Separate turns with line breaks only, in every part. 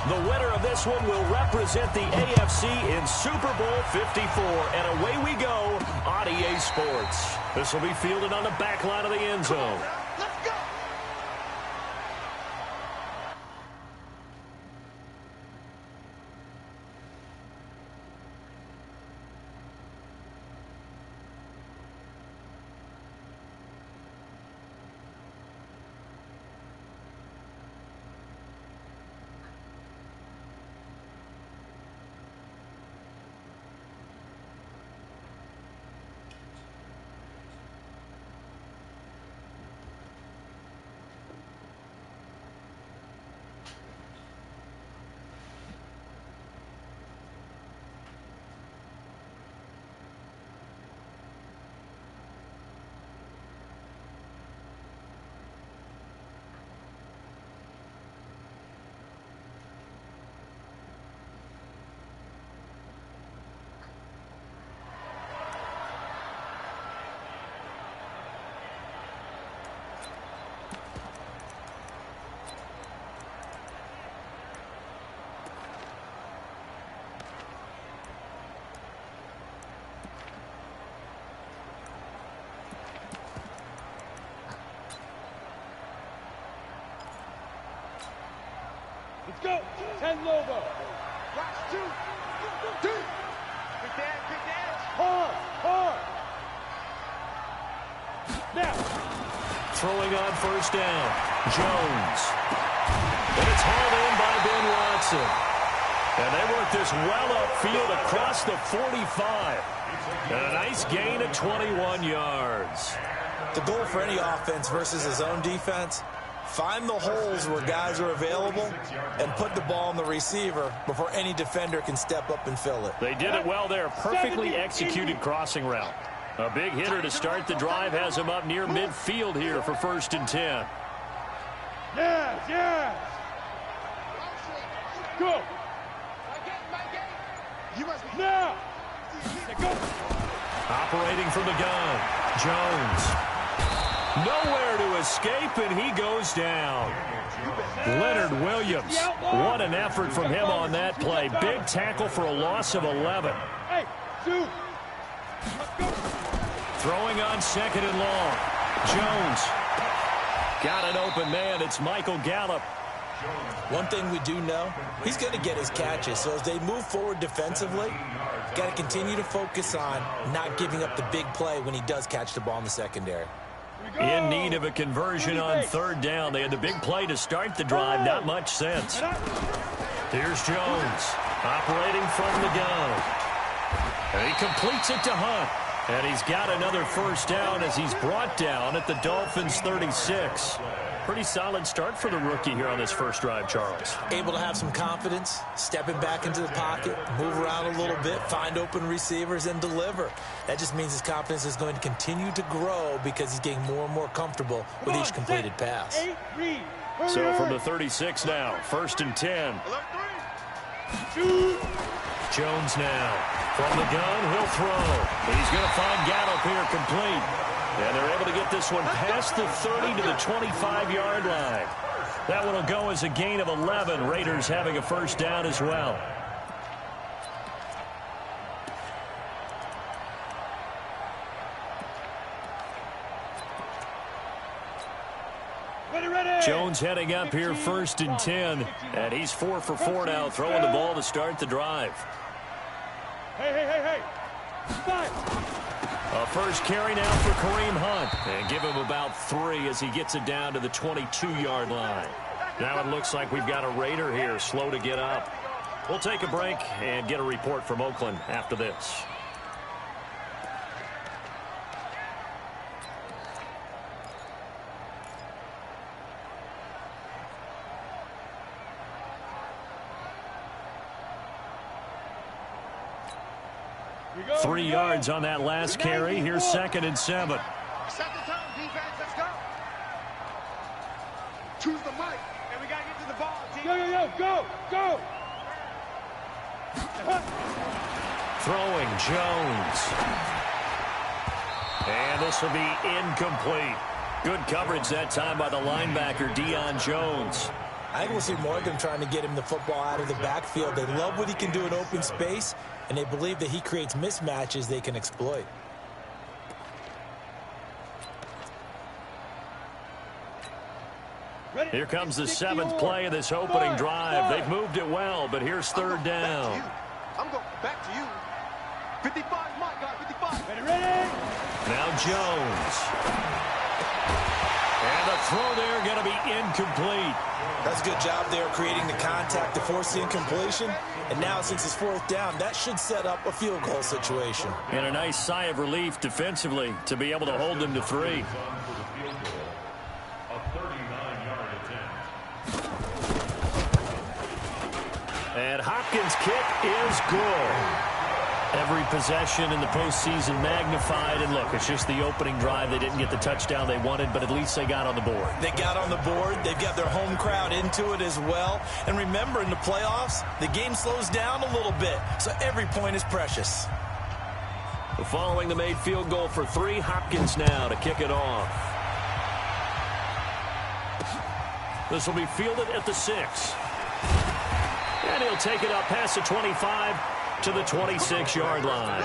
The winner of this one will represent the AFC in Super Bowl 54. And away we go on EA Sports. This will be fielded on the back line of the end zone.
Let's go!
Let's go. 10 logo.
Watch two. Good dance, good dance.
Hard. Now.
Throwing on first down. Jones. And it's hauled in by Ben Watson. And they work this well upfield across the 45. And a nice gain of 21 yards.
The goal for any offense versus his own defense, find the holes where guys are available and put the ball on the receiver before any defender can step up and fill it.
They did it well there. Perfectly executed crossing route. A big hitter to start the drive has him up near midfield here for 1st and 10.
Yes. Go. Now. Go.
Operating from the gun. Jones. Nowhere to escape, and he goes down. Leonard Williams. What an effort from him on that play. Big tackle for a loss of 11.
Hey, shoot.
Throwing on 2nd and long. Jones. Got an open man. It's Michael Gallup.
One thing we do know, he's going to get his catches. So as they move forward defensively, got to continue to focus on not giving up the big play when he does catch the ball in the secondary.
In need of a conversion on 3rd down. They had the big play to start the drive. Not much sense. Here's Jones. Operating from the gun. And he completes it to Hunt. And he's got another 1st down as he's brought down at the Dolphins' 36. Pretty solid start for the rookie here on this first drive, Charles.
Able to have some confidence, stepping back into the pocket, move around a little bit, find open receivers, and deliver. That just means his confidence is going to continue to grow because he's getting more and more comfortable with each completed pass.
So from the 36 now, 1st and 10. Jones now. From the gun, he'll throw. He's going to find Gallup here complete. And they're able to get this one past the 30 to the 25-yard line. That one will go as a gain of 11. Raiders having a 1st down as well. Jones heading up here 1st and 10. And he's 4 for 4 now, throwing the ball to start the drive.
Hey. Stop.
A first carry now for Kareem Hunt. And give him about 3 as he gets it down to the 22-yard line. Now it looks like we've got a Raider here, slow to get up. We'll take a break and get a report from Oakland after this. Three yards on that last carry. Here's 2nd and 7.
Set the tone, defense. Let's go. Choose the mic, and we got to get to the ball, team.
Go.
Throwing Jones. And this will be incomplete. Good coverage that time by the linebacker, Deion Jones.
I think we'll see more of them trying to get him the football out of the backfield. They love what he can do in open space, and they believe that he creates mismatches they can exploit.
Here comes the 7th play of this opening drive. They've moved it well, but here's third down.
I'm going back to you. 55, my guy, 55.
Ready?
Now Jones. And the throw there going to be incomplete.
That's a good job there creating the contact to force the incompletion. And now since it's 4th down, that should set up a field goal situation.
And a nice sigh of relief defensively to be able to hold them to 3. And Hopkins' kick is good. Every possession in the postseason magnified. And look, it's just the opening drive. They didn't get the touchdown they wanted, but at least they got on the board.
They got on the board. They've got their home crowd into it as well. And remember, in the playoffs, the game slows down a little bit, so every point is precious.
Following the made field goal for 3, Hopkins now to kick it off. This will be fielded at the 6. And he'll take it up past the 25 to the 26-yard line.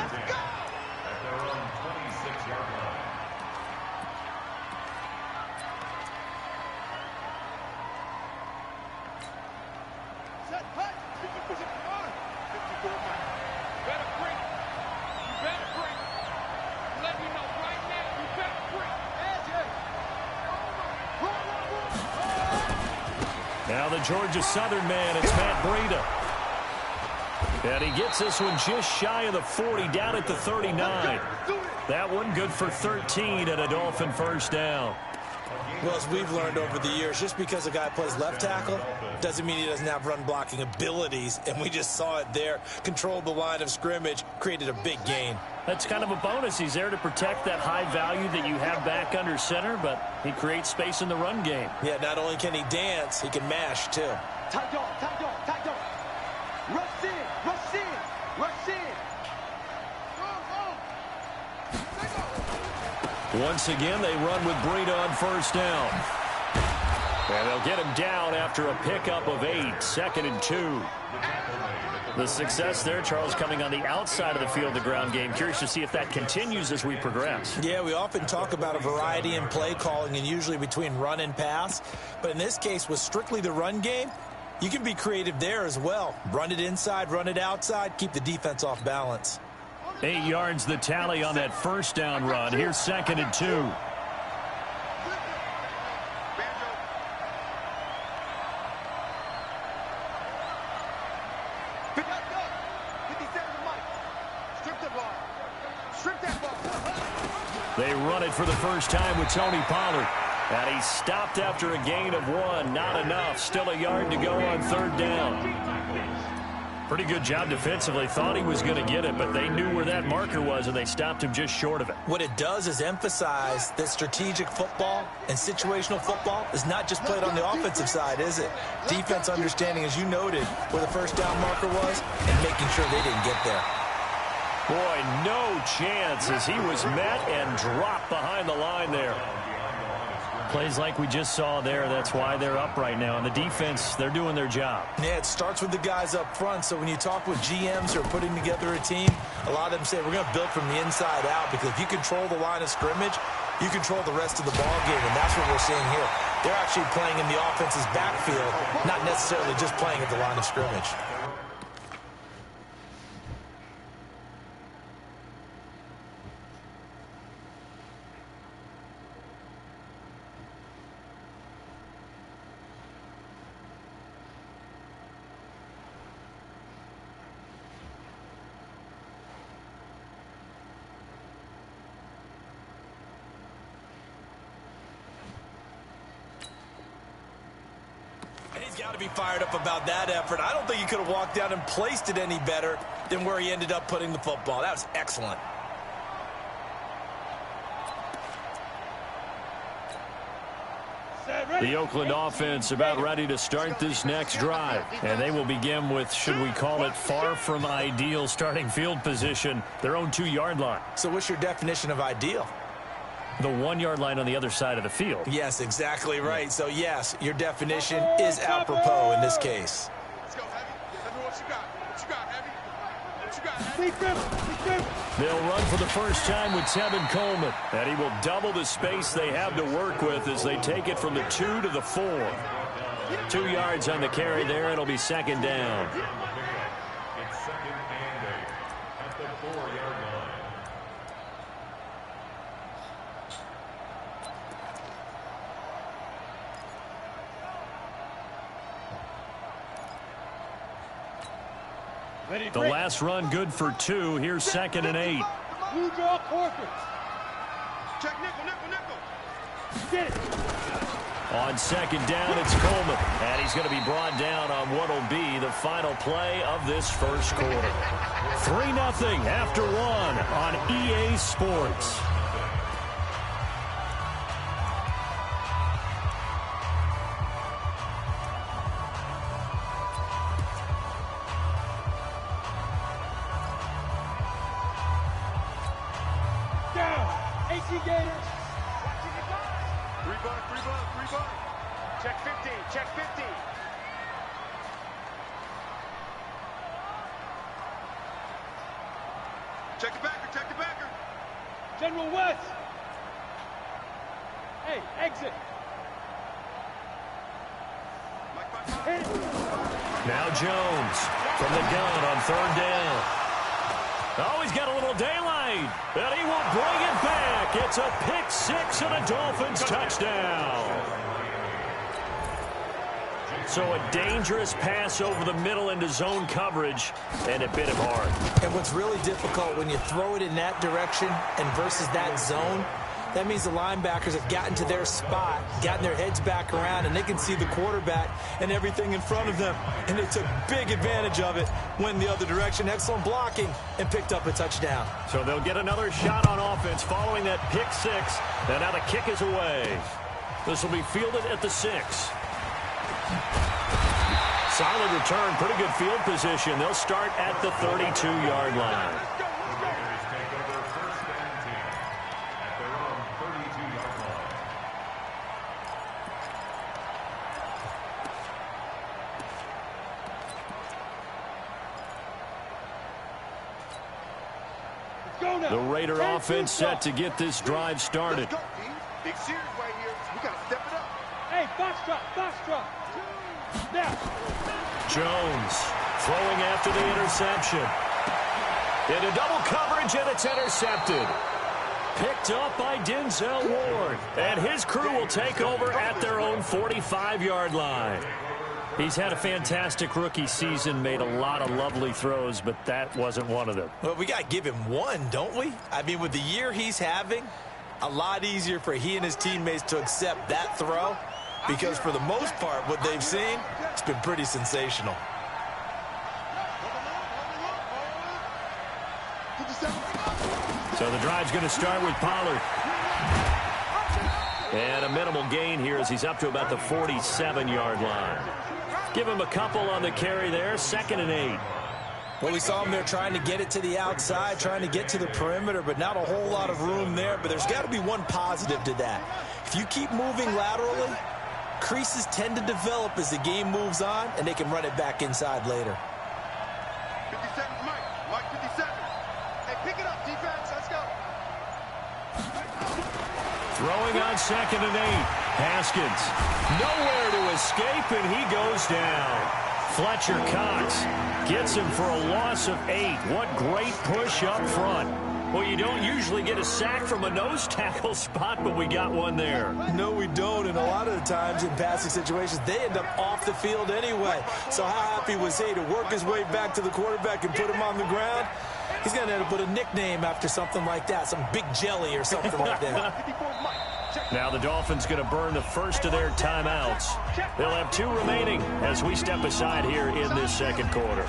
Set, hut. 54, man. You better break. You better break. Let me know right now. You better break.
Now the Georgia Southern man, it's Matt Breida. And he gets this one just shy of the 40, down at the 39. That one good for 13 and a Dolphin first down.
Well, as we've learned over the years, just because a guy plays left tackle doesn't mean he doesn't have run-blocking abilities, and we just saw it there. Controlled the line of scrimmage, created a big gain.
That's kind of a bonus. He's there to protect that high value that you have back under center, but he creates space in the run game.
Yeah, not only can he dance, he can mash, too.
Tight dog, tight dog, tight dog. Rush in, rush in, rush in.
Once again, they run with Breida on first down. And they'll get him down after a pickup of 8, 2nd and 2. The success there, Charles, coming on the outside of the field, the ground game. Curious to see if that continues as we progress.
Yeah, we often talk about a variety in play calling and usually between run and pass. But in this case, with strictly the run game, you can be creative there as well. Run it inside, run it outside, keep the defense off balance.
8 yards the tally on that first down run. Here's 2nd and 2. They run it for the first time with Tony Pollard. And he stopped after a gain of 1. Not enough. Still a yard to go on 3rd down. Pretty good job defensively. Thought he was going to get it, but they knew where that marker was, and they stopped him just short of it.
What it does is emphasize that strategic football and situational football is not just played on the offensive side, is it? Defense understanding, as you noted, where the first down marker was and making sure they didn't get there.
Boy, no chance as he was met and dropped behind the line there. Plays like we just saw there. That's why they're up right now. And the defense, they're doing their job.
Yeah, it starts with the guys up front. So when you talk with GMs who are putting together a team, a lot of them say we're going to build from the inside out, because if you control the line of scrimmage, you control the rest of the ball game, and that's what we're seeing here. They're actually playing in the offense's backfield, not necessarily just playing at the line of scrimmage. He's got to be fired up about that effort. I don't think he could have walked down and placed it any better than where he ended up putting the football. That was excellent.
The Oakland offense about ready to start this next drive. And they will begin with, should we call it, far from ideal starting field position, their own 2-yard line.
So what's your definition of ideal?
The 1-yard line on the other side of the field.
Yes, exactly right. So, yes, your definition is apropos in this case.
Let's go, Heavy. Tell me what you got. What you got, Heavy? What you got, Heavy?
They'll run for the first time with Tevin Coleman. And he will double the space they have to work with as they take it from the 2 to the 4. 2 yards on the carry there. It'll be second down.
It's second and 8 at the 4-yard line.
The last run good for 2. Here's second and 8.
Blue draw corker.
Check nickel, nickel, nickel.
Get it.
On second down, it's Coleman. And he's going to be brought down on what will be the final play of this first quarter. 3-0 after 1 on EA Sports.
Gators.
3 buck. Check 15, check 15. Check the backer.
General West. Hey, exit. Hit it.
Now Jones from the gun on third down. Oh, he's got a little daylight, and he will bring it back. It's a pick 6 and a Dolphins touchdown. So a dangerous pass over the middle into zone coverage, and it bit him hard.
And what's really difficult when you throw it in that direction and versus that zone, that means the linebackers have gotten to their spot, gotten their heads back around, and they can see the quarterback and everything in front of them. And they took big advantage of it, went the other direction, excellent blocking, and picked up a touchdown.
So they'll get another shot on offense following that pick 6. And now the kick is away. This will be fielded at the 6. Solid return, pretty good field position. They'll start at the 32-yard line.
Raiders take over first and 10 at their own 32-yard line.
Let's go now.
The Raider offense set to get this drive started.
Let's go, D. Big series right here. We got to step it up.
Hey, box drop. Now.
Jones throwing after the interception. Into double coverage, and it's intercepted. Picked up by Denzel Ward. And his crew will take over at their own 45-yard line. He's had a fantastic rookie season, made a lot of lovely throws, but that wasn't one of them.
Well, we got to give him one, don't we? I mean, with the year he's having, a lot easier for he and his teammates to accept that throw, because for the most part, what they've seen, it's been pretty sensational.
So the drive's going to start with Pollard. And a minimal gain here as he's up to about the 47-yard line. Give him a couple on the carry there, second and 8.
Well, we saw him there trying to get it to the outside, trying to get to the perimeter, but not a whole lot of room there. But there's got to be one positive to that. If you keep moving laterally, creases tend to develop as the game moves on, and they can run it back inside later.
57, Mike 57. Hey, pick it up, defense. Let's go.
Throwing on second and 8. Haskins nowhere to escape, and he goes down. Fletcher Cox gets him for a loss of 8. What great push up front. Well, you don't usually get a sack from a nose tackle spot, but we got one there.
No, we don't, and a lot of the times in passing situations, they end up off the field anyway. So how happy was he to work his way back to the quarterback and put him on the ground? He's going to end up with a nickname after something like that, some Big Jelly or something like that.
Now the Dolphins going to burn the first of their timeouts. They'll have 2 remaining as we step aside here in this second quarter.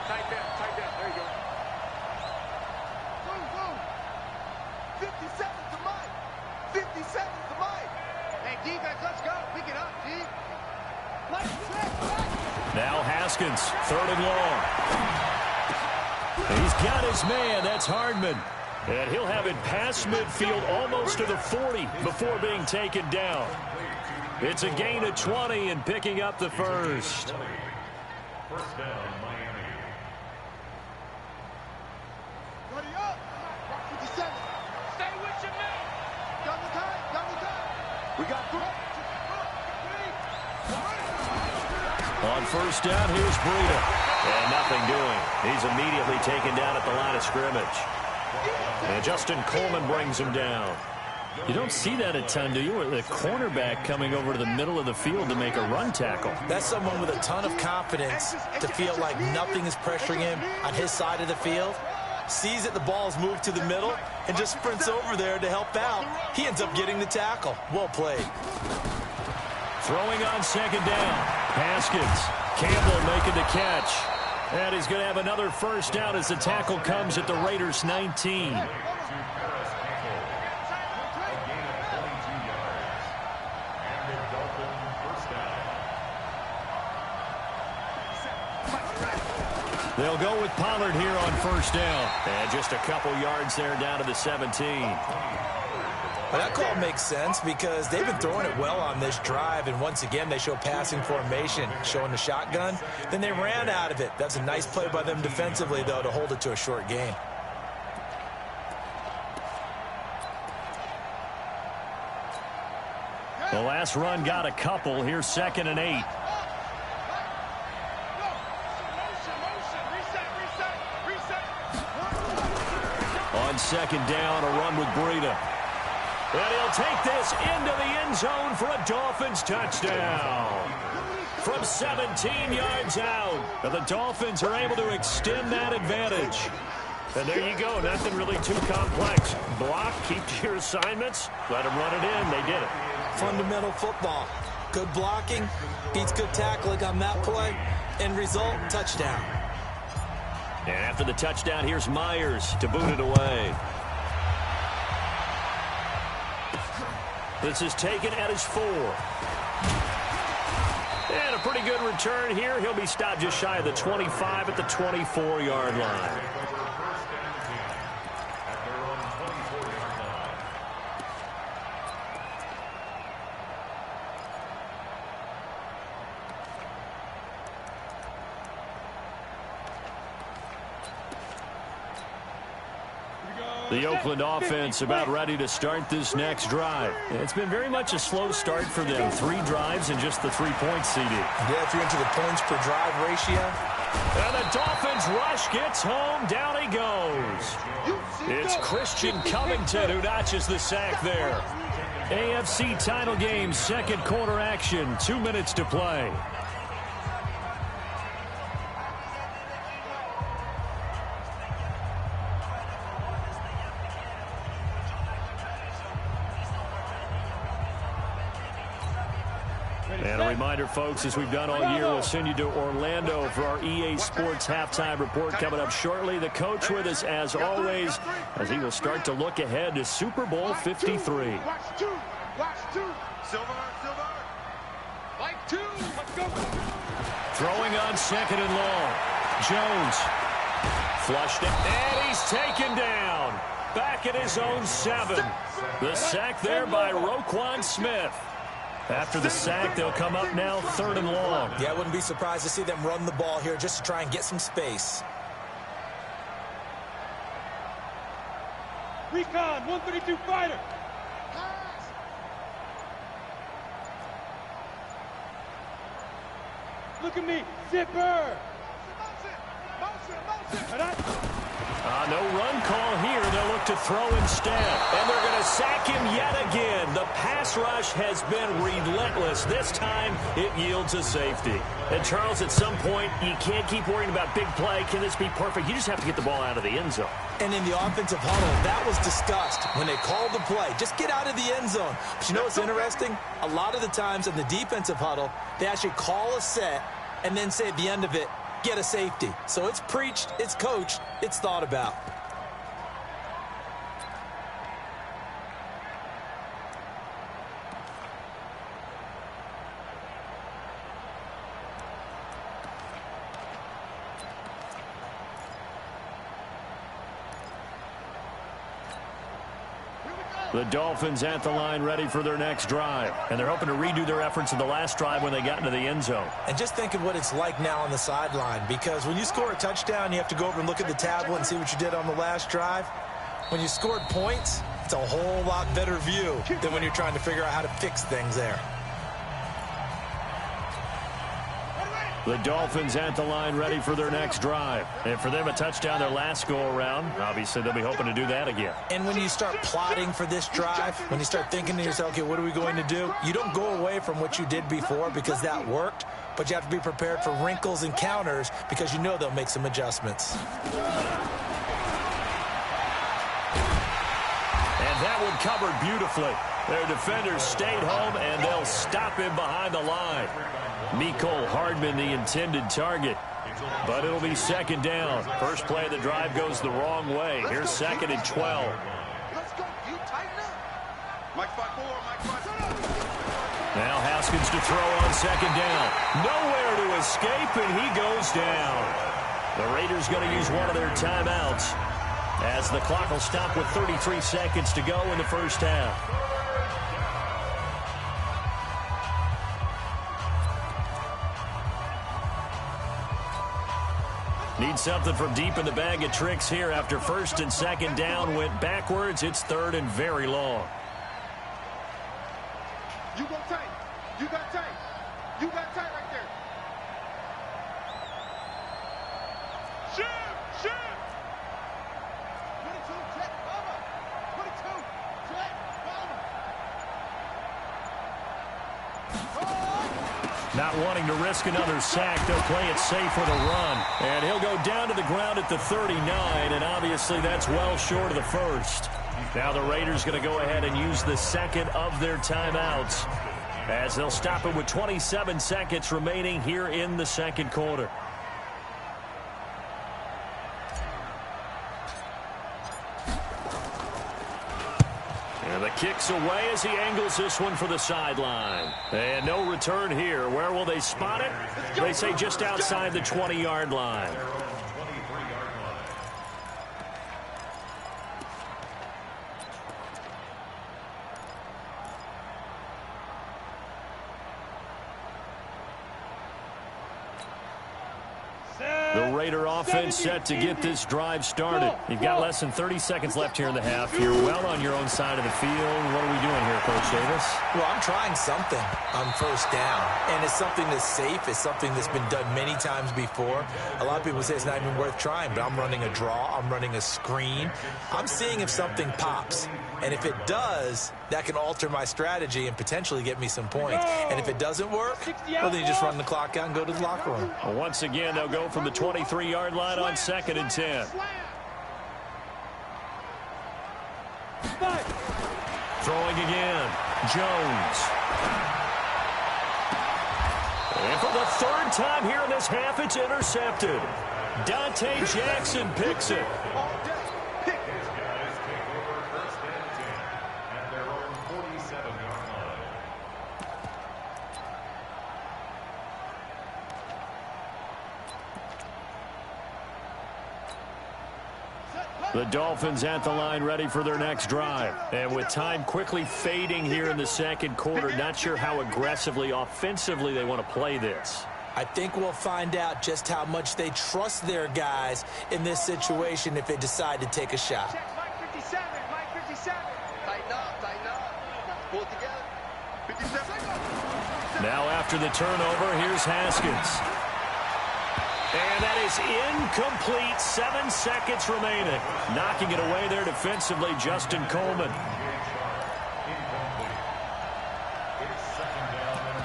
Tight down. There you go.
Move. 50 seconds to Mike. 50 seconds to Mike. Hey, defense, let's go. Pick it up, D.
Now Haskins, 3rd and long. He's got his man. That's Hardman. And he'll have it past midfield almost to the 40 before being taken down. It's a gain of 20 and picking up the first.
First down, Miami.
Ready up. 57.
Stay with your man.
Double time. We got 3.
On first down, here's Breida. And nothing doing. He's immediately taken down at the line of scrimmage. And Justin Coleman brings him down.
You don't see that a ton, do you? The cornerback coming over to the middle of the field to make a run tackle.
That's someone with a ton of confidence to feel like nothing is pressuring him on his side of the field. Sees that the ball's moved to the middle and just sprints over there to help out. He ends up getting the tackle. Well played.
Throwing on 2nd down. Haskins. Campbell making the catch. And he's going to have another first down as the tackle comes at the Raiders' 19. They'll go with Pollard here on first down. And just a couple yards there down to the 17.
Well, that call makes sense because they've been throwing it well on this drive, and once again they show passing formation, showing the shotgun. Then they ran out of it. That's a nice play by them defensively, though, to hold it to a short gain.
The last run got a couple. Here's 2nd and 8. On 2nd down, a run with Breida. And he'll take this into the end zone for a Dolphins touchdown. From 17 yards out, the Dolphins are able to extend that advantage. And there you go. Nothing really too complex. Block, keep to your assignments, let them run it in. They did it.
Fundamental football. Good blocking, beats good tackling on that play. End result, touchdown.
And after the touchdown, here's Myers to boot it away. This is taken at his 4. And a pretty good return here. He'll be stopped just shy of the 25 at the 24-yard line. The Oakland offense about ready to start this next drive. It's been very much a slow start for them. 3 drives and just the 3 points CD.
Yeah, if you're into the points per drive ratio.
And the Dolphins rush gets home. Down he goes. It's Christian Covington who notches the sack there. AFC title game, 2nd quarter action. 2 minutes to play. And a reminder, folks, as we've done all year, we'll send you to Orlando for our EA Sports halftime report coming up shortly. The coach with us, as always, as he will start to look ahead to Super Bowl 53.
Watch 2. Silver. Like 2. Let's go.
Throwing on 2nd and long. Jones flushed it, and he's taken down. Back at his own 7. The sack there by Roquan Smith. After the sack, they'll come up now 3rd and long.
Yeah, I wouldn't be surprised to see them run the ball here just to try and get some space.
Recon, 132 fighter. Look at me, zipper.
No run call here. They'll look to throw instead. And they're going to sack him yet again. The pass rush has been relentless. This time, it yields a safety. And, Charles, at some point, you can't keep worrying about big play. Can this be perfect? You just have to get the ball out of the end zone.
And in the offensive huddle, that was discussed when they called the play. Just get out of the end zone. But you know what's interesting? A lot of the times in the defensive huddle, they actually call a set and then say at the end of it, get a safety. So it's preached, it's coached, it's thought about.
The Dolphins at the line ready for their next drive. And they're hoping to redo their efforts in the last drive when they got into the end zone.
And just think of what it's like now on the sideline, because when you score a touchdown, you have to go over and look at the tablet and see what you did on the last drive. When you scored points, it's a whole lot better view than when you're trying to figure out how to fix things there.
The Dolphins at the line ready for their next drive. And for them, a touchdown their last go-around. Obviously, they'll be hoping to do that again.
And when you start plotting for this drive, when you start thinking to yourself, okay, what are we going to do? You don't go away from what you did before because that worked, but you have to be prepared for wrinkles and counters because you know they'll make some adjustments.
And that one covered beautifully. Their defenders stayed home, and they'll stop him behind the line. Mecole Hardman, the intended target. But it'll be second down. First play of the drive goes the wrong way. Here's second and 12.
Let's go. You tighten up. Mike 5-4. Mike 5-4.
Now Haskins to throw on second down. Nowhere to escape, and he goes down. The Raiders going to use one of their timeouts as the clock will stop with 33 seconds to go in the first half. Need something from deep in the bag of tricks here after first and second down went backwards. It's third and very long.
You go tight. You got tight. You got tight right there. Shoot! Shoot! 22, check, bomber. 22, check, bomber.
Not wanting to risk another sack, they'll play it safe with a run. And he'll go down to the ground at the 39, and obviously that's well short of the first. Now the Raiders going to go ahead and use the second of their timeouts as they'll stop it with 27 seconds remaining here in the second quarter. And the kick's away as he angles this one for the sideline. And no return here. Where will they spot it? They say just outside the 20-yard line. The Raider offense set to get this drive started. You've got less than 30 seconds left here in the half. You're well on your own side of the field. What are we doing here, Coach Davis?
Well, I'm trying something on first down, and it's something that's safe. It's something that's been done many times before. A lot of people say it's not even worth trying, but I'm running a draw. I'm running a screen. I'm seeing if something pops, and if it does, that can alter my strategy and potentially get me some points. And if it doesn't work, well, then you just run the clock out and go to the locker room.
Well, once again, they'll go from the 23-yard line on second and 10. Throwing again. Jones. And for the third time here in this half, it's intercepted. Dante Jackson picks it. The Dolphins at the line ready for their next drive. And with time quickly fading here in the second quarter, not sure how aggressively, offensively they want to play this.
I think we'll find out just how much they trust their guys in this situation if they decide to take a shot.
Check, Mike 57, Mike 57. Tighten up. Pull it together. 57.
Now after the turnover, here's Haskins. And that is incomplete. 7 seconds remaining. Knocking it away there defensively, Justin Coleman.
It's second down and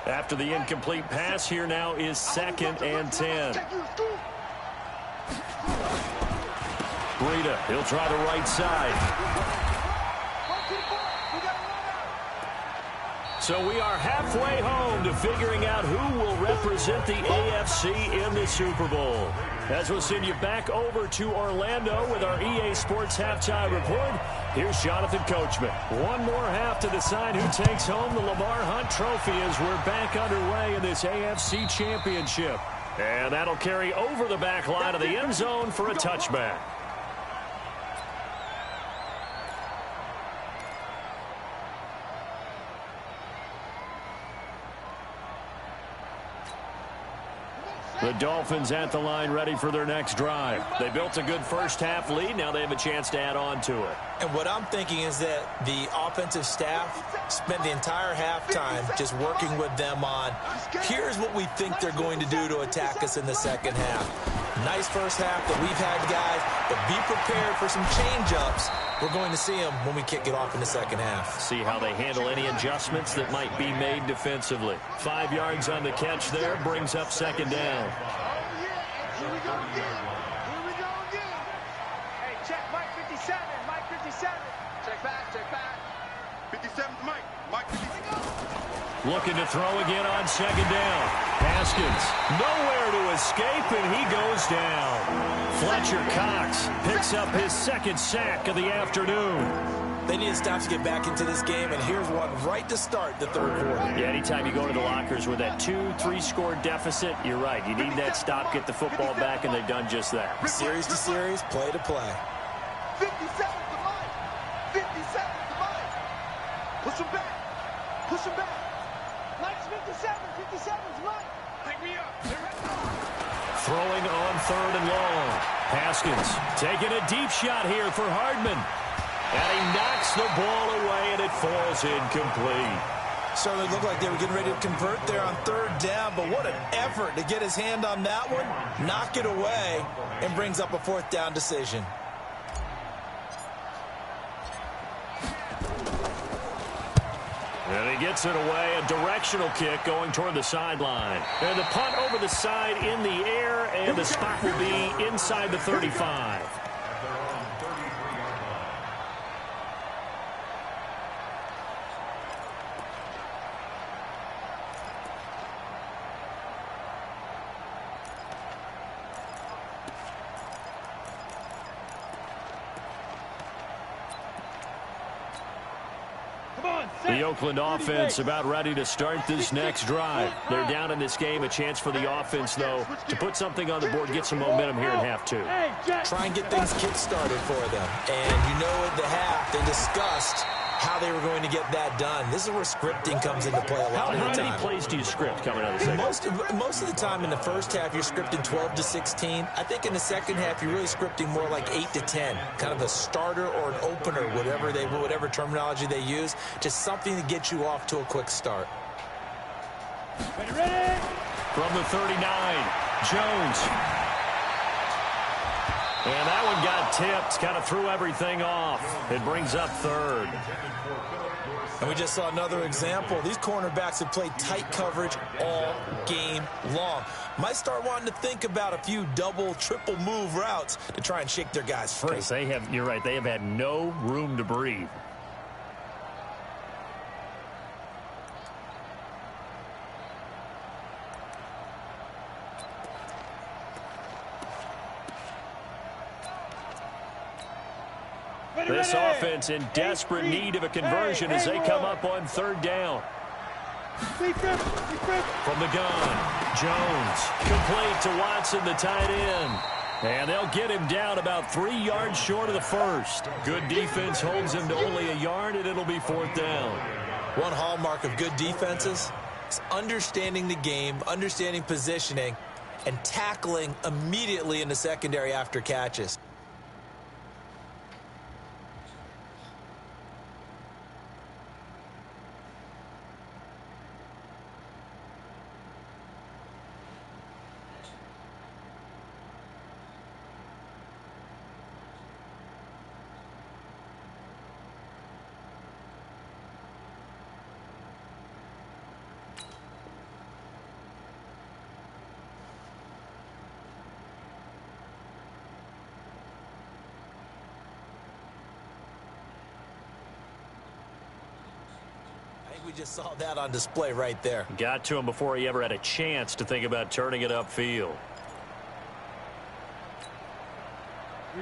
10.
After the incomplete pass, here now is second and 10. Breida, he'll try the right side. So we are halfway home to figuring out who will represent the AFC in the Super Bowl. As we'll send you back over to Orlando with our EA Sports Halftime Report, here's Jonathan Coachman. One more half to decide who takes home the Lamar Hunt Trophy as we're back underway in this AFC Championship. And that'll carry over the back line of the end zone for a touchback. The Dolphins at the line ready for their next drive. They built a good first-half lead. Now they have a chance to add on to it.
And what I'm thinking is that the offensive staff spent the entire halftime just working with them on, here's what we think they're going to do to attack us in the second half. Nice first half that we've had, guys, but be prepared for some change-ups. We're going to see them when we kick it off in the second half.
See how they handle any adjustments that might be made defensively. 5 yards on the catch there, brings up second down.
Oh, yeah, here we go again. Here we go again. Hey, check Mike 57, Mike 57. Check back, check back.
57's Mike. Mike 57.
Looking to throw again on second down. Haskins, nowhere to escape, and he goes down. Fletcher Cox picks up his second sack of the afternoon.
They need to stop to get back into this game, and here's one right to start the third quarter.
Yeah, anytime you go to the lockers with that 2-3 score deficit, you're right. You need that stop, get the football back, and they've done just that.
Series to series, play to play.
57 to Mike. 57 to Mike. Push him back. Push him back. Mike's 57. 57's Mike.
Pick me up.
Throwing on third and long. Haskins taking a deep shot here for Hardman. And he knocks the ball away, and it falls incomplete.
Certainly looked like they were getting ready to convert there on third down, but what an effort to get his hand on that one, knock it away, and brings up a fourth down decision.
And he gets it away, a directional kick going toward the sideline. And the punt over the side in the air, and the spot will be inside the 35. The Oakland offense about ready to start this next drive. They're down in this game. A chance for the offense, though, to put something on the board, get some momentum here in half two.
Try and get things kick-started for them. And you know at the half, they discussed how they were going to get that done. This is where scripting comes into play a lot of the time.
How many plays do you script coming out of the second?
Most of the time in the first half, you're scripting 12 to 16. I think in the second half, you're really scripting more like 8 to 10. Kind of a starter or an opener, whatever terminology they use. Just something to get you off to a quick start.
Ready?
From the 39, Jones. And that one got tipped, kind of threw everything off. It brings up third.
And we just saw another example. These cornerbacks have played tight coverage all game long. Might start wanting to think about a few double, triple move routes to try and shake their guys free.
You're right, they have had no room to breathe. This offense in desperate need of a conversion as they come up on third down. From the gun, Jones, complete to Watson, the tight end. And they'll get him down about 3 yards short of the first. Good defense holds him to only a yard, and it'll be fourth down.
One hallmark of good defenses is understanding the game, understanding positioning, and tackling immediately in the secondary after catches. We just saw that on display right there.
Got to him before he ever had a chance to think about turning it upfield.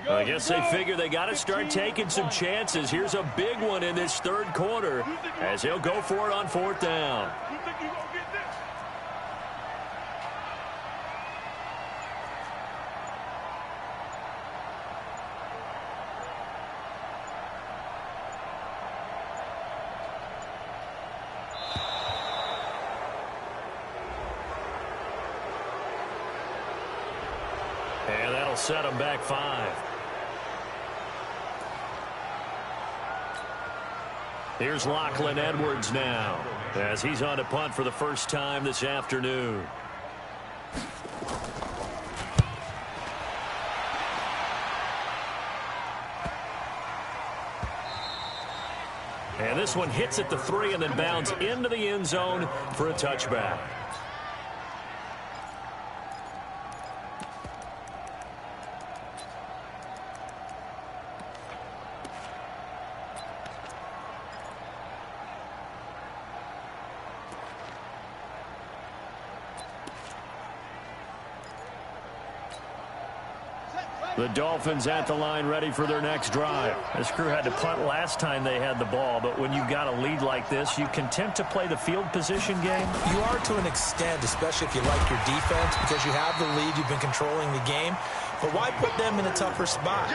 I guess they figure they got to start taking some chances. Here's a big one in this third quarter as he'll go for it on 4th down. And that'll set him back 5. Here's Lachlan Edwards now as he's on to punt for the first time this afternoon. And this one hits at the 3 and then bounds into the end zone for a touchback. The Dolphins at the line ready for their next drive. This crew had to punt last time they had the ball, but when you've got a lead like this, you content to play the field position game?
You are to an extent, especially if you like your defense, because you have the lead, you've been controlling the game. But why put them in a tougher spot?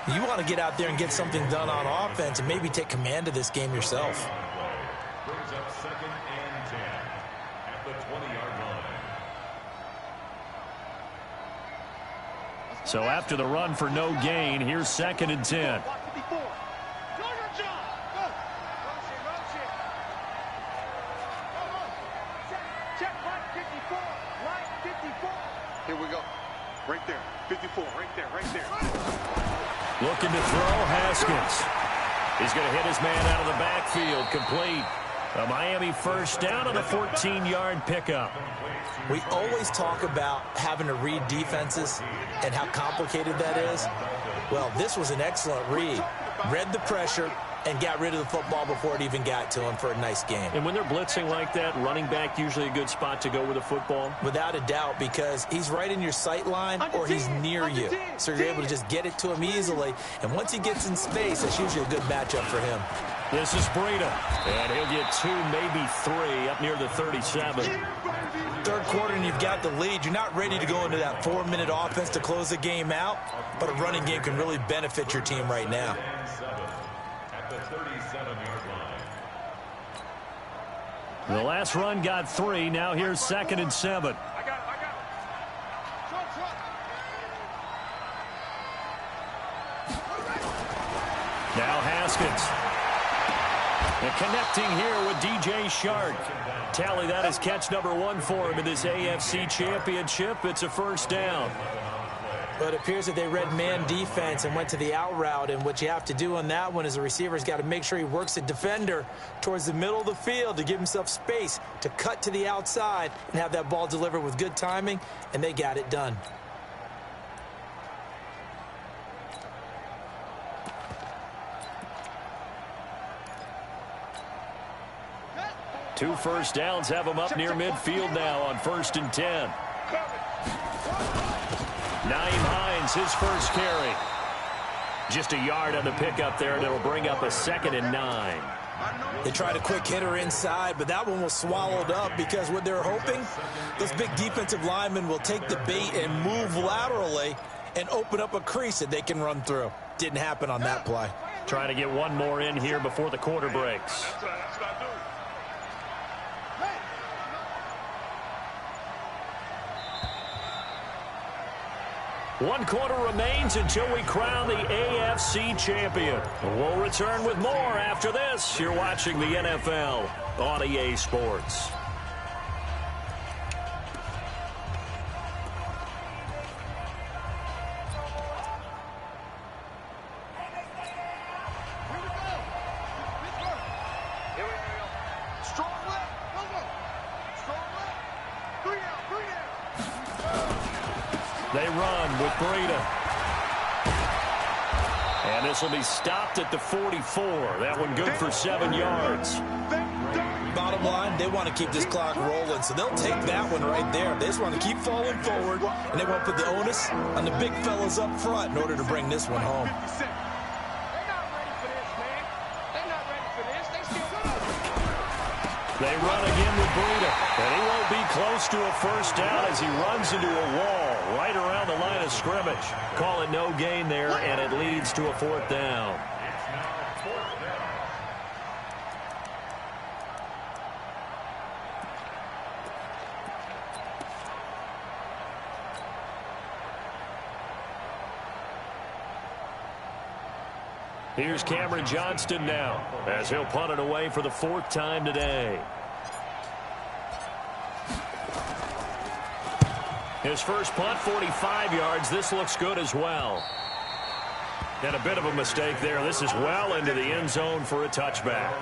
You want to get out there and get something done on offense and maybe take command of this game yourself.
Brings up 2nd and 10 at the 20-yard line.
So after the run for no gain, here's 2nd and 10.
Here we go. Right there. 54. Right there. Right there.
Looking to throw, Haskins. He's going to hit his man out of the backfield, complete. A Miami first down on the 14-yard pickup.
We always talk about having to read defenses and how complicated that is. Well, this was an excellent read. Read the pressure and got rid of the football before it even got to him for a nice game.
And when they're blitzing like that, running back usually a good spot to go with the football?
Without a doubt, because he's right in your sight line or he's near you. So you're able to just get it to him easily. And once he gets in space, that's usually a good matchup for him.
This is Breida. And he'll get 2, maybe 3 up near the 37.
Third quarter and you've got the lead. You're not ready to go into that 4-minute offense to close the game out, but a running game can really benefit your team right now.
At the 37-yard line.
The last run got 3. Now here's 2nd and 7.
I got it.
Now Haskins. And connecting here with DJ Shark. Tally, that is catch number 1 for him in this AFC Championship. It's a first down.
But it appears that they read man defense and went to the out route. And what you have to do on that one is the receiver's got to make sure he works the defender towards the middle of the field to give himself space to cut to the outside and have that ball delivered with good timing. And they got it done.
Two first downs have him up near midfield now on 1st and 10. Nyheim Hines, his first carry. Just a yard on the pickup there, and it'll bring up a 2nd and 9.
They tried a quick hitter inside, but that one was swallowed up because what they're hoping, those big defensive linemen will take the bait and move laterally and open up a crease that they can run through. Didn't happen on that play.
Trying to get one more in here before the quarter breaks.
That's what I do.
1 quarter remains until we crown the AFC champion. We'll return with more after this. You're watching the NFL on EA Sports.
They run with
Breida. And this will be stopped at the 44. That one good for 7 yards.
Bottom line, they want to keep this clock rolling, so they'll take that one right there. They just want to keep falling forward, and they want to put the onus on the big fellas up front in order to bring this one home.
They run again with Breida, and he won't be close to a first down as he runs into a wall right around the line of scrimmage. Call it no gain there, and it leads to a fourth down. Here's Cameron Johnston now as he'll punt it away for the fourth time today. His first punt, 45 yards. This looks good as well. And a bit of a mistake there. This is well into the end zone for a touchback.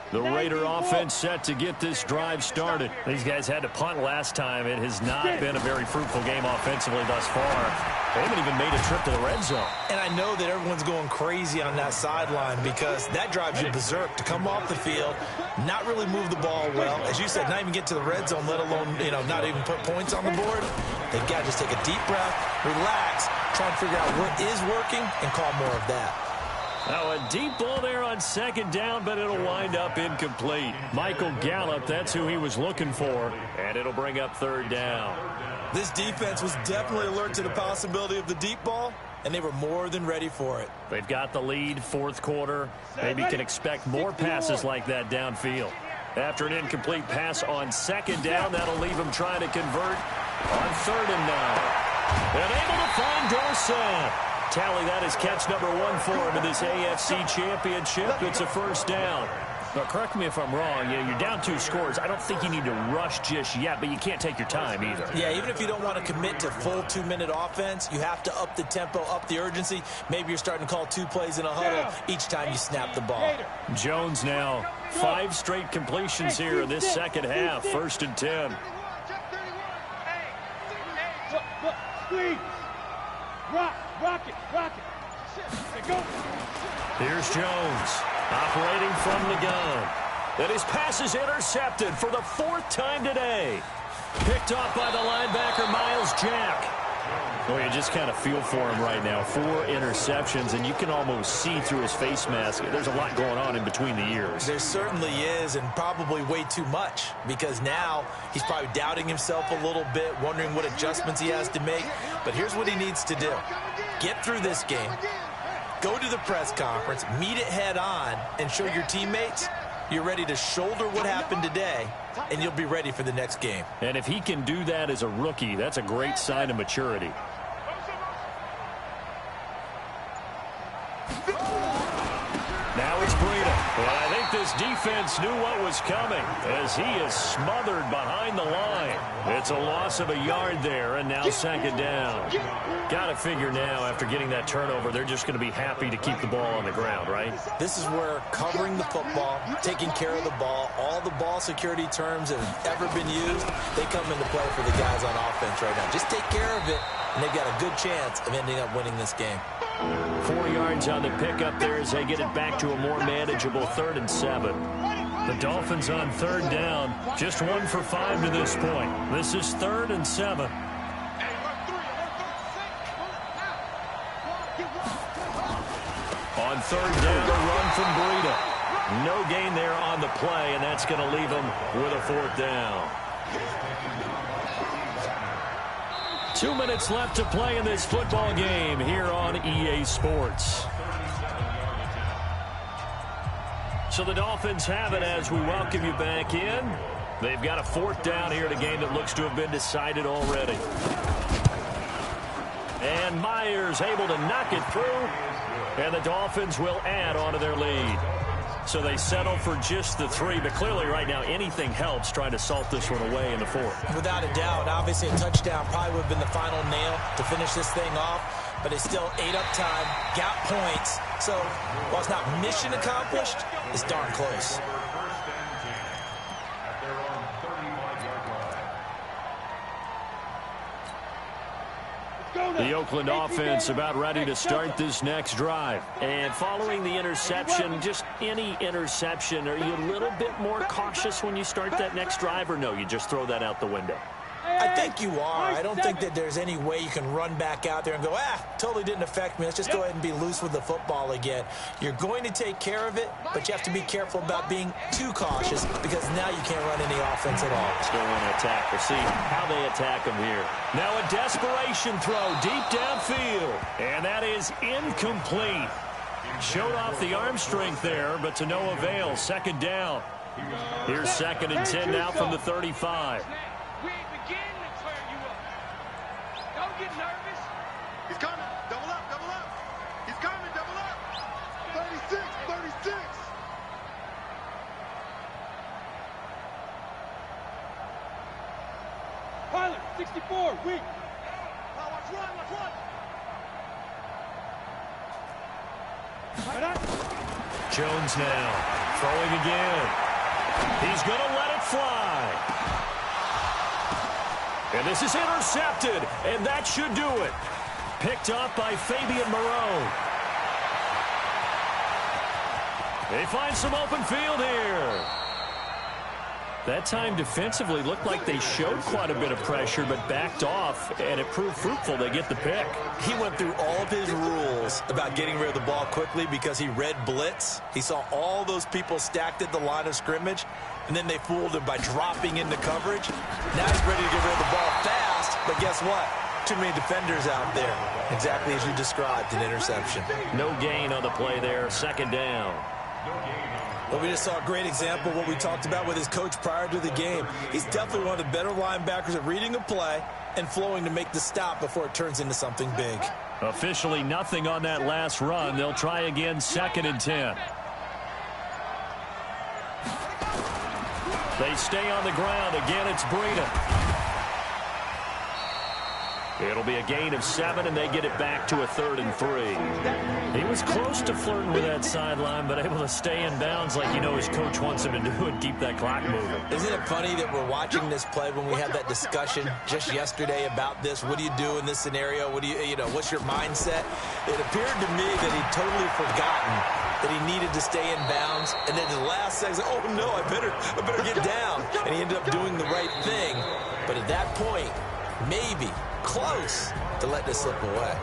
The Raider offense set to get this drive started. These guys had to punt last time. It has not been a very fruitful game offensively thus far. They haven't even made a trip to the red zone.
And I know that everyone's going crazy on that sideline because that drives you berserk to come off the field, not really move the ball well. As you said, not even get to the red zone, let alone, not even put points on the board. They've got to just take a deep breath, relax, try and figure out what is working, and call more of that.
Now a deep ball there on second down, but it'll wind up incomplete. Michael Gallup, that's who he was looking for, and it'll bring up third down.
This defense was definitely alert to the possibility of the deep ball, and they were more than ready for it.
They've got the lead, fourth quarter. Maybe can expect more passes like that downfield. After an incomplete pass on second down, that'll leave them trying to convert on 3rd and 9. And able to find Dorsett. Tally, that is catch number 1 for him in this AFC Championship. It's a first down.
Now, correct me if I'm wrong. You're down 2 scores. I don't think you need to rush just yet, but you can't take your time either.
Yeah, even if you don't want to commit to full 2-minute offense, you have to up the tempo, up the urgency. Maybe you're starting to call 2 plays in a huddle each time you snap the ball.
Jones now 5 straight completions here in this second half. 1st and 10.
Squeeze. Rock it. Go.
Here's Jones operating from the gun. And his pass is intercepted for the 4th time today. Picked off by the linebacker, Miles Jack. Well, you just kind of feel for him right now. 4 interceptions, and you can almost see through his face mask. There's a lot going on in between the ears.
There certainly is, and probably way too much, because now he's probably doubting himself a little bit, wondering what adjustments he has to make. But here's what he needs to do. Get through this game, go to the press conference, meet it head on, and show your teammates you're ready to shoulder what happened today, and you'll be ready for the next game.
And if he can do that as a rookie, that's a great sign of maturity. Now it's Breida. And I think this defense knew what was coming as he is smothered behind the line. It's a loss of a yard there, and now 2nd down. Got to figure now, after getting that turnover, they're just going to be happy to keep the ball on the ground, right?
This is where covering the football, taking care of the ball, all the ball security terms that have ever been used, they come into play for the guys on offense right now. Just take care of it, and they've got a good chance of ending up winning this game.
4 yards on the pickup there as they get it back to a more manageable 3rd and 7. The Dolphins on 3rd down, just 1 for 5 to this point. This is 3rd and 7. On 3rd down, a run from Breida. No gain there on the play, and that's going to leave them with a 4th down. 2 minutes left to play in this football game here on EA Sports. So the Dolphins have it as we welcome you back in. They've got a 4th down here in a game that looks to have been decided already. And Myers able to knock it through, and the Dolphins will add on to their lead. So they settle for just the 3, but clearly right now anything helps trying to salt this one away in the 4th.
Without a doubt, obviously a touchdown probably would have been the final nail to finish this thing off, but it's still ate up time, got points, so while it's not mission accomplished, it's darn close.
The Oakland offense about ready to start this next drive. And following the interception, just any interception, are you a little bit more cautious when you start that next drive, or no, you just throw that out the window?
I think you are. I don't think that there's any way you can run back out there and go, totally didn't affect me. Let's just go ahead and be loose with the football again. You're going to take care of it, but you have to be careful about being too cautious because now you can't run any offense at all.
Still want to attack. We'll see how they attack them here. Now a desperation throw deep downfield, and that is incomplete. Showed off the arm strength there, but to no avail. Second down. Here's 2nd and 10 now from the 35.
We ain't beginning to clear you up. Don't get nervous.
He's coming. Double up, double up. He's coming, double up. 36, 36.
Pilot, 64, weak.
Watch one, watch one.
Jones now throwing again. He's going to let it fly. And this is intercepted, and that should do it. Picked up by Fabian Moreau. They find some open field here. That time defensively looked like they showed quite a bit of pressure, but backed off, and it proved fruitful. They get the pick.
He went through all of his rules about getting rid of the ball quickly because he read blitz. He saw all those people stacked at the line of scrimmage, and then they fooled him by dropping into coverage. Now he's ready to get rid of the ball fast, but guess what? Too many defenders out there. Exactly as you described, an interception.
No gain on the play there. 2nd down.
Well, we just saw a great example of what we talked about with his coach prior to the game. He's definitely one of the better linebackers at reading a play and flowing to make the stop before it turns into something big.
Officially nothing on that last run. They'll try again 2nd and 10. They stay on the ground. Again, it's Breida. It'll be a gain of 7, and they get it back to a 3rd and 3. He was close to flirting with that sideline, but able to stay in bounds like you know his coach wants him to do and keep that clock moving.
Isn't it funny that we're watching this play when we had that discussion just yesterday about this? What do you do in this scenario? What do you know, what's your mindset? It appeared to me that he'd totally forgotten that he needed to stay in bounds, and then the last second, oh no, I better get down. And he ended up doing the right thing. But at that point, maybe close to let this slip away.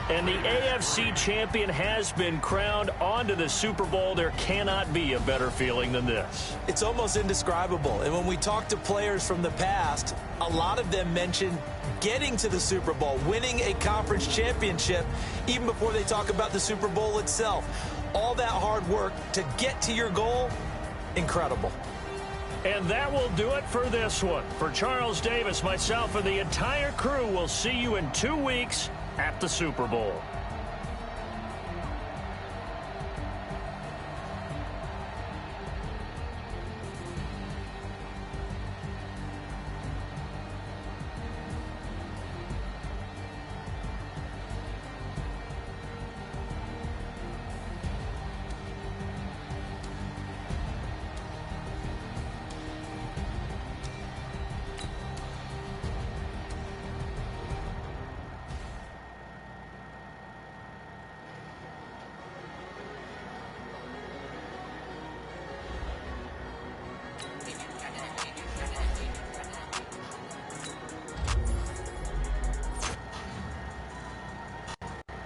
And the AFC champion has been crowned onto the Super Bowl. There cannot be a better feeling than this.
It's almost indescribable. And when we talk to players from the past, a lot of them mention getting to the Super Bowl, winning a conference championship, even before they talk about the Super Bowl itself. All that hard work to get to your goal, incredible.
And that will do it for this one. For Charles Davis, myself, and the entire crew, we'll see you in 2 weeks at the Super Bowl.